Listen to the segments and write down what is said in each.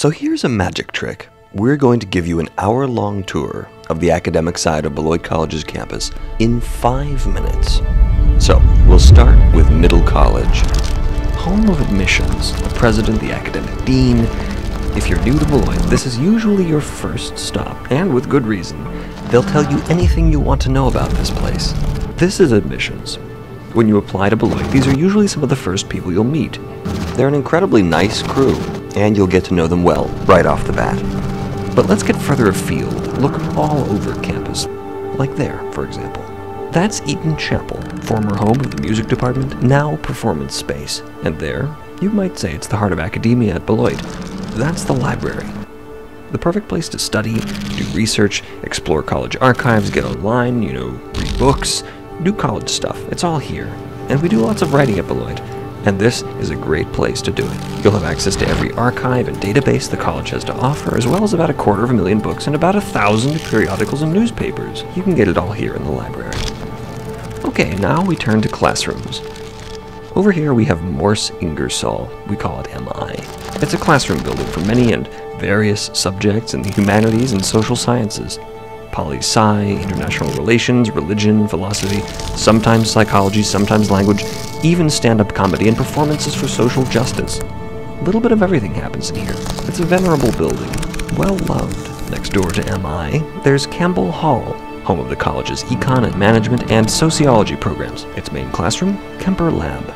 So here's a magic trick. We're going to give you an hour-long tour of the academic side of Beloit College's campus in 5 minutes. So, we'll start with Middle College. Home of admissions, the president, the academic dean. If you're new to Beloit, this is usually your first stop, and with good reason. They'll tell you anything you want to know about this place. This is admissions. When you apply to Beloit, these are usually some of the first people you'll meet. They're an incredibly nice crew, and you'll get to know them well right off the bat. But let's get further afield. Look all over campus, like there, for example. That's Eaton Chapel, former home of the music department, now performance space. And there, you might say it's the heart of academia at Beloit. That's the library. The perfect place to study, do research, explore college archives, get online, read books, do college stuff. It's all here. And we do lots of writing at Beloit. And this is a great place to do it. You'll have access to every archive and database the college has to offer, as well as about 250,000 books and about 1,000 periodicals and newspapers. You can get it all here in the library. Okay, now we turn to classrooms. Over here we have Morse Ingersoll. We call it MI. It's a classroom building for many and various subjects in the humanities and social sciences. Poli-sci, international relations, religion, philosophy, sometimes psychology, sometimes language, even stand-up comedy and performances for social justice. A little bit of everything happens in here. It's a venerable building, well-loved. Next door to MI, there's Campbell Hall, home of the college's econ and management and sociology programs. Its main classroom, Kemper Lab.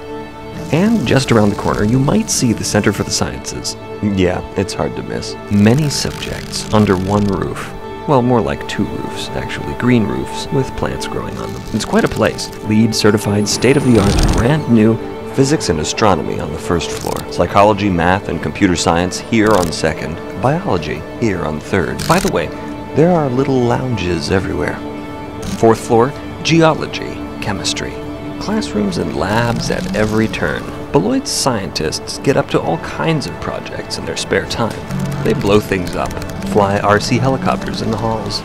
And just around the corner, you might see the Center for the Sciences. Yeah, it's hard to miss. Many subjects under one roof. Well, more like 2 roofs, actually, green roofs, with plants growing on them. It's quite a place. LEED certified, state-of-the-art, brand new, physics and astronomy on the 1st floor. Psychology, math, and computer science here on the 2nd. Biology here on the 3rd. By the way, there are little lounges everywhere. 4th floor, geology, chemistry. Classrooms and labs at every turn. Beloit's scientists get up to all kinds of projects in their spare time. They blow things up, fly RC helicopters in the halls.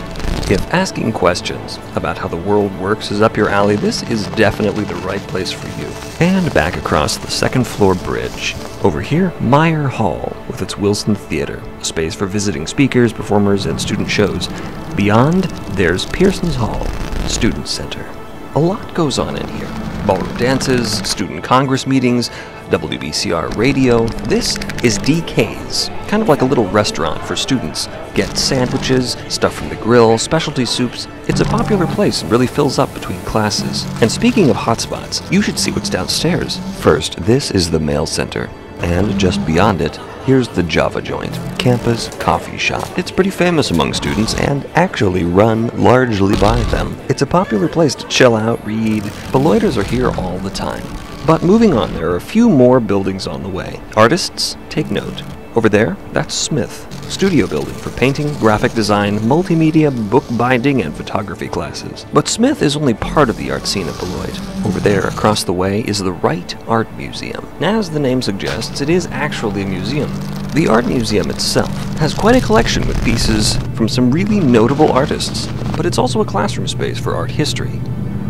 If asking questions about how the world works is up your alley, this is definitely the right place for you. And back across the 2nd floor bridge. Over here, Meyer Hall, with its Wilson Theater, a space for visiting speakers, performers, and student shows. Beyond, there's Pearson's Hall, Student Center. A lot goes on in here. Ballroom dances, student congress meetings, WBCR radio. This is DK's, kind of like a little restaurant for students. Get sandwiches, stuff from the grill, specialty soups. It's a popular place and really fills up between classes. And speaking of hotspots, you should see what's downstairs. First, this is the mail center. And just beyond it, here's the Java Joint, campus coffee shop. It's pretty famous among students and actually run largely by them. It's a popular place to chill out, read. Beloiters are here all the time. But moving on, there are a few more buildings on the way. Artists, take note. Over there, that's Smith, studio building for painting, graphic design, multimedia, bookbinding, and photography classes. But Smith is only part of the art scene at Beloit. Over there, across the way, is the Wright Art Museum. As the name suggests, it is actually a museum. The art museum itself has quite a collection with pieces from some really notable artists, but it's also a classroom space for art history.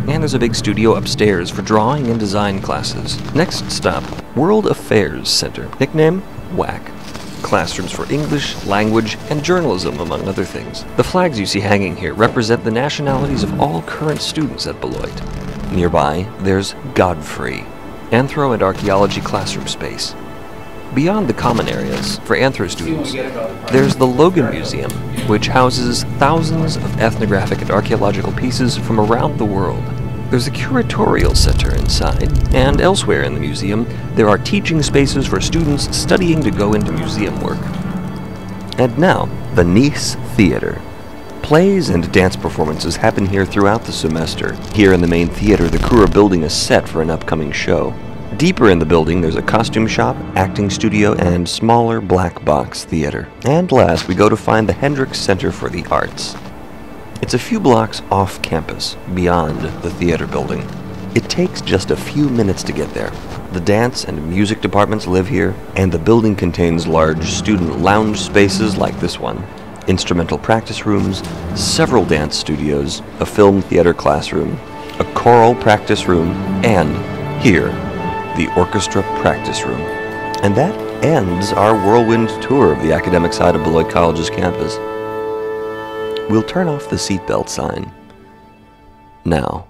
And there's a big studio upstairs for drawing and design classes. Next stop, World Affairs Center, nickname WAC. Classrooms for English, language, and journalism, among other things. The flags you see hanging here represent the nationalities of all current students at Beloit. Nearby, there's Godfrey, Anthro and Archaeology classroom space. Beyond the common areas for Anthro students, there's the Logan Museum, which houses thousands of ethnographic and archaeological pieces from around the world. There's a curatorial center inside, and elsewhere in the museum, there are teaching spaces for students studying to go into museum work. And now, the Nice Theater. Plays and dance performances happen here throughout the semester. Here in the main theater, the crew are building a set for an upcoming show. Deeper in the building, there's a costume shop, acting studio, and smaller black box theater. And last, we go to find the Hendricks Center for the Arts. It's a few blocks off campus, beyond the theater building. It takes just a few minutes to get there. The dance and music departments live here, and the building contains large student lounge spaces like this one, instrumental practice rooms, several dance studios, a film theater classroom, a choral practice room, and here, the orchestra practice room. And that ends our whirlwind tour of the academic side of Beloit College's campus. We'll turn off the seatbelt sign now.